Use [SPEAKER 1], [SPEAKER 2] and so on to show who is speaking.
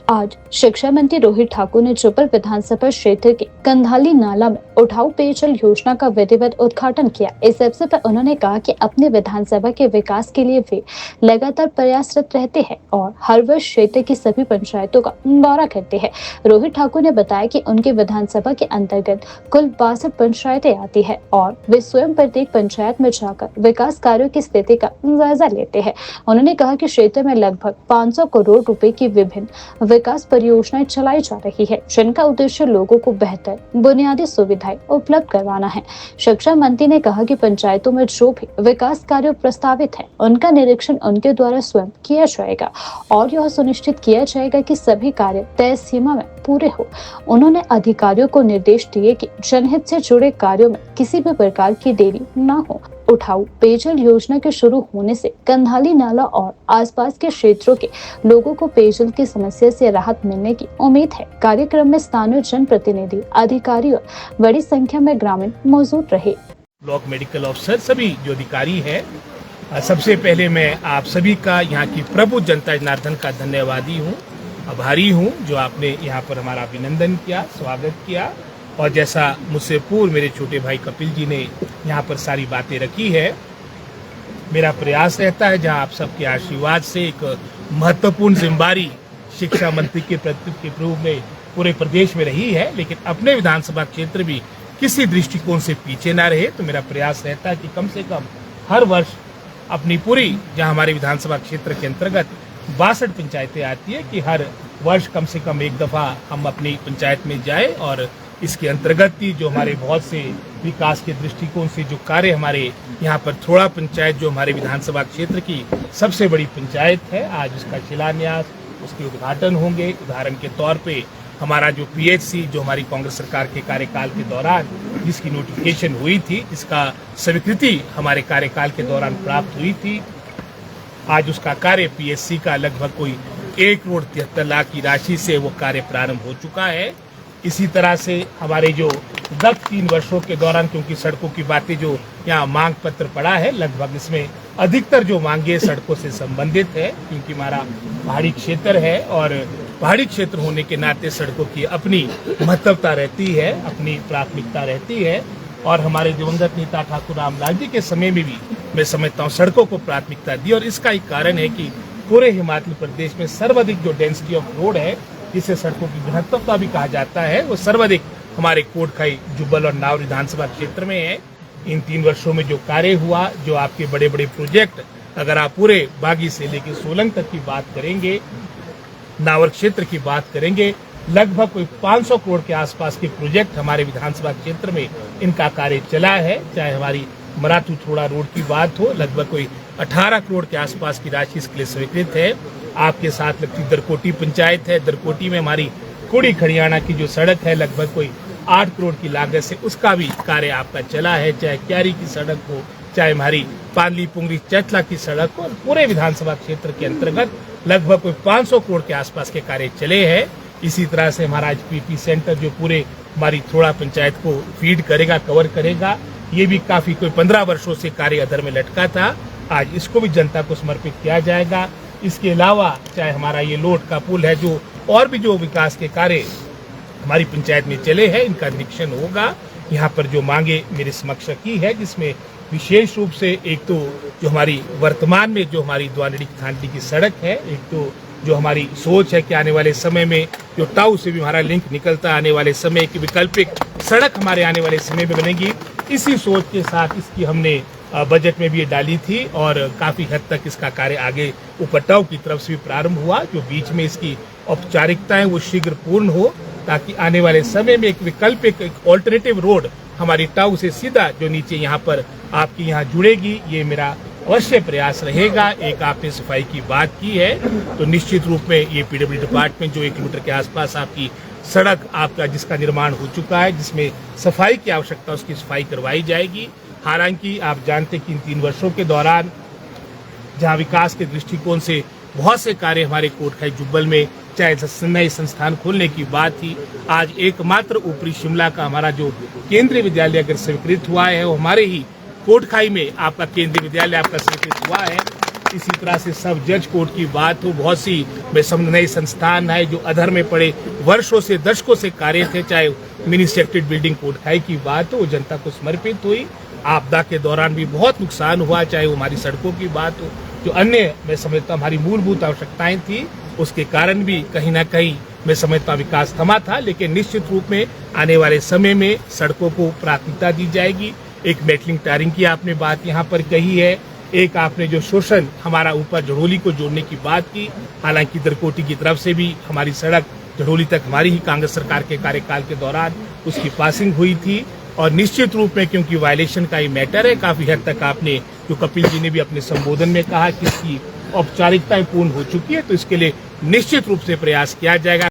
[SPEAKER 1] आज शिक्षा मंत्री रोहित ठाकुर ने जुब्बल विधानसभा क्षेत्र के कंधाली नाला में उठाऊ पेयजल योजना का विधिवत उद्घाटन किया। इस अवसर पर उन्होंने कहा कि अपने विधानसभा के विकास के लिए वे लगातार प्रयासरत रहते हैं और हर वर्ष क्षेत्र की सभी पंचायतों का दौरा करते हैं। रोहित ठाकुर ने बताया कि उनके विधानसभा के अंतर्गत कुल 62 पंचायतें आती है और वे स्वयं प्रत्येक पंचायत में जाकर विकास कार्यों की स्थिति का जायजा लेते हैं। उन्होंने कहा कि क्षेत्र में लगभग 500 करोड़ रुपए की विभिन्न विकास परियोजनाएं चलाई जा रही है, जिनका उद्देश्य लोगों को बेहतर बुनियादी सुविधाएं उपलब्ध करवाना है। शिक्षा मंत्री ने कहा कि पंचायतों में जो भी विकास कार्य प्रस्तावित है, उनका निरीक्षण उनके द्वारा स्वयं किया जाएगा और यह सुनिश्चित किया जाएगा कि सभी कार्य तय सीमा में पूरे हो। उन्होंने अधिकारियों को निर्देश दिए कि जनहित से जुड़े कार्यों में किसी भी प्रकार की देरी न हो। उठाऊ पेयजल योजना के शुरू होने से कंधाली नाला और आसपास के क्षेत्रों के लोगों को पेयजल की समस्या से राहत मिलने की उम्मीद है। कार्यक्रम में स्थानीय जनप्रतिनिधि, अधिकारी और बड़ी संख्या में ग्रामीण मौजूद रहे।
[SPEAKER 2] ब्लॉक मेडिकल ऑफिसर, सभी जो अधिकारी है, सबसे पहले मैं आप सभी का, यहाँ की प्रभु जनता जनार्दन का धन्यवादी हूँ, आभारी हूँ जो आपने यहाँ पर हमारा अभिनंदन किया, स्वागत किया। और जैसा मुझसे पूर्व मेरे छोटे भाई कपिल जी ने यहाँ पर सारी बातें रखी है, मेरा प्रयास रहता है जहाँ आप सबके आशीर्वाद से एक महत्वपूर्ण जिम्मेदारी शिक्षा मंत्री के प्रत्युत्तर के रूप में पूरे प्रदेश में रही है, लेकिन अपने विधानसभा क्षेत्र भी किसी दृष्टिकोण से पीछे ना रहे। तो मेरा प्रयास रहता है कि कम से कम हर वर्ष अपनी पूरी, जहाँ हमारे विधानसभा क्षेत्र के अंतर्गत 62 पंचायतें आती है, कि हर वर्ष कम से कम एक दफा हम अपनी पंचायत में जाए और इसके अंतर्गत ही जो हमारे बहुत से विकास के दृष्टिकोण से जो कार्य हमारे यहाँ पर थोड़ा पंचायत जो हमारे विधानसभा क्षेत्र की सबसे बड़ी पंचायत है, आज उसका शिलान्यास, उसके उद्घाटन होंगे। उदाहरण के तौर पे हमारा जो पीएचसी जो हमारी कांग्रेस सरकार के कार्यकाल के दौरान जिसकी नोटिफिकेशन हुई थी, जिसका स्वीकृति हमारे कार्यकाल के दौरान प्राप्त हुई थी, आज उसका कार्य पीएचसी का लगभग कोई 1,73,00,000 की राशि से वो कार्य प्रारंभ हो चुका है। इसी तरह से हमारे जो गत 3 वर्षों के दौरान, क्योंकि सड़कों की बातें जो यहाँ मांग पत्र पड़ा है, लगभग इसमें अधिकतर जो मांगे सड़कों से संबंधित है, क्योंकि हमारा पहाड़ी क्षेत्र है और पहाड़ी क्षेत्र होने के नाते सड़कों की अपनी महत्वता रहती है, अपनी प्राथमिकता रहती है। और हमारे दिवंगत नेता ठाकुर रामलाल जी के समय में भी मैं समझता हूँ सड़कों को प्राथमिकता दी, और इसका एक कारण है कि पूरे हिमाचल प्रदेश में सर्वाधिक जो डेंसिटी ऑफ रोड है, जिसे सड़कों की घनत्वता भी कहा जाता है, वो सर्वाधिक हमारे कोटखाई, जुब्बल और नावर विधानसभा क्षेत्र में है। इन 3 वर्षों में जो कार्य हुआ, जो आपके बड़े बड़े प्रोजेक्ट, अगर आप पूरे बागी से लेकर सोलंग तक की बात करेंगे, नावर क्षेत्र की बात करेंगे, लगभग कोई 500 करोड़ के आसपास के प्रोजेक्ट हमारे विधानसभा क्षेत्र में इनका कार्य चला है। चाहे हमारी मराठू थोड़ा रोड की बात हो, लगभग कोई 18 करोड़ के आसपास की राशि इसके लिए स्वीकृत है। आपके साथ लगती दरकोटी पंचायत है, दरकोटी में हमारी कुड़ी खड़ियाना की जो सड़क है, लगभग कोई 8 करोड़ की लागत से उसका भी कार्य आपका चला है। चाहे क्यारी की सड़क हो, चाहे हमारी पांदली पुंगरी चैतला की सड़क हो, पूरे विधानसभा क्षेत्र के अंतर्गत लगभग कोई 500 करोड़ के आसपास के कार्य चले हैं। इसी तरह से हमारा आज पीपी सेंटर जो पूरे हमारी थोड़ा पंचायत को फीड करेगा, कवर करेगा, ये भी काफी कोई 15 वर्षों से कार्य अधर में लटका था, आज इसको भी जनता को समर्पित किया जाएगा। इसके अलावा चाहे हमारा ये लोट का पुल है, जो और भी जो विकास के कार्य हमारी पंचायत में चले हैं, इनका निरीक्षण होगा। यहाँ पर जो मांगे मेरे समक्ष रखी है, जिसमें विशेष रूप से एक तो जो हमारी वर्तमान में जो हमारी द्वानड़ी थानडी की सड़क है, एक तो जो हमारी सोच है कि आने वाले समय में जो टाऊ से भी हमारा लिंक निकलता, आने वाले समय की वैकल्पिक सड़क हमारे आने वाले समय में बनेगी। इसी सोच के साथ इसकी हमने बजट में भी ये डाली थी और काफी हद तक इसका कार्य आगे उपटाऊ की तरफ से भी प्रारंभ हुआ। जो बीच में इसकी औपचारिकताएं वो शीघ्र पूर्ण हो, ताकि आने वाले समय में एक वैकल्पिक, एक ऑल्टरनेटिव रोड हमारी टाऊ से सीधा जो नीचे यहाँ पर आपकी यहाँ जुड़ेगी, ये मेरा अवश्य प्रयास रहेगा। एक आपने सफाई की बात की है, तो निश्चित रूप में ये पीडब्ल्यू डिपार्टमेंट जो 1 किलोमीटर के आसपास आपकी सड़क आपका जिसका निर्माण हो चुका है, जिसमें सफाई की आवश्यकता, उसकी सफाई करवाई जाएगी। हालांकि आप जानते कि इन 3 वर्षों के दौरान जहां विकास के दृष्टिकोण से बहुत से कार्य हमारे कोटखाई जुब्बल में, चाहे नए संस्थान खोलने की बात थी, आज एकमात्र ऊपरी शिमला का हमारा जो केंद्रीय विद्यालय अगर स्वीकृत हुआ है, वो हमारे ही कोटखाई में आपका केंद्रीय विद्यालय आपका स्वीकृत हुआ है। इसी तरह से सब जज कोर्ट की बात हो, बहुत सी नए संस्थान है जो अधर में पड़े वर्षों से दशकों से कार्य थे, चाहे मिनी सेक्रेटेड बिल्डिंग कोटखाई की बात हो, वो जनता को समर्पित हुई। आपदा के दौरान भी बहुत नुकसान हुआ, चाहे वो हमारी सड़कों की बात हो, जो अन्य मैं समझता हमारी मूलभूत आवश्यकताएं थी, उसके कारण भी कहीं ना कहीं मैं समझता विकास थमा था। लेकिन निश्चित रूप में आने वाले समय में सड़कों को प्राथमिकता दी जाएगी। एक मेटलिंग टायरिंग की आपने बात यहाँ पर कही है, एक आपने जो शोषण हमारा ऊपर जड़ोली को जोड़ने की बात की, हालांकि दरकोटी की तरफ से भी हमारी सड़क जड़ोली तक हमारी ही कांग्रेस सरकार के कार्यकाल के दौरान उसकी पासिंग हुई थी। और निश्चित रूप में क्योंकि वायलेशन का ही मैटर है, काफी हद तक आपने जो कपिल जी ने भी अपने संबोधन में कहा कि इसकी औपचारिकताएं पूर्ण हो चुकी है, तो इसके लिए निश्चित रूप से प्रयास किया जाएगा।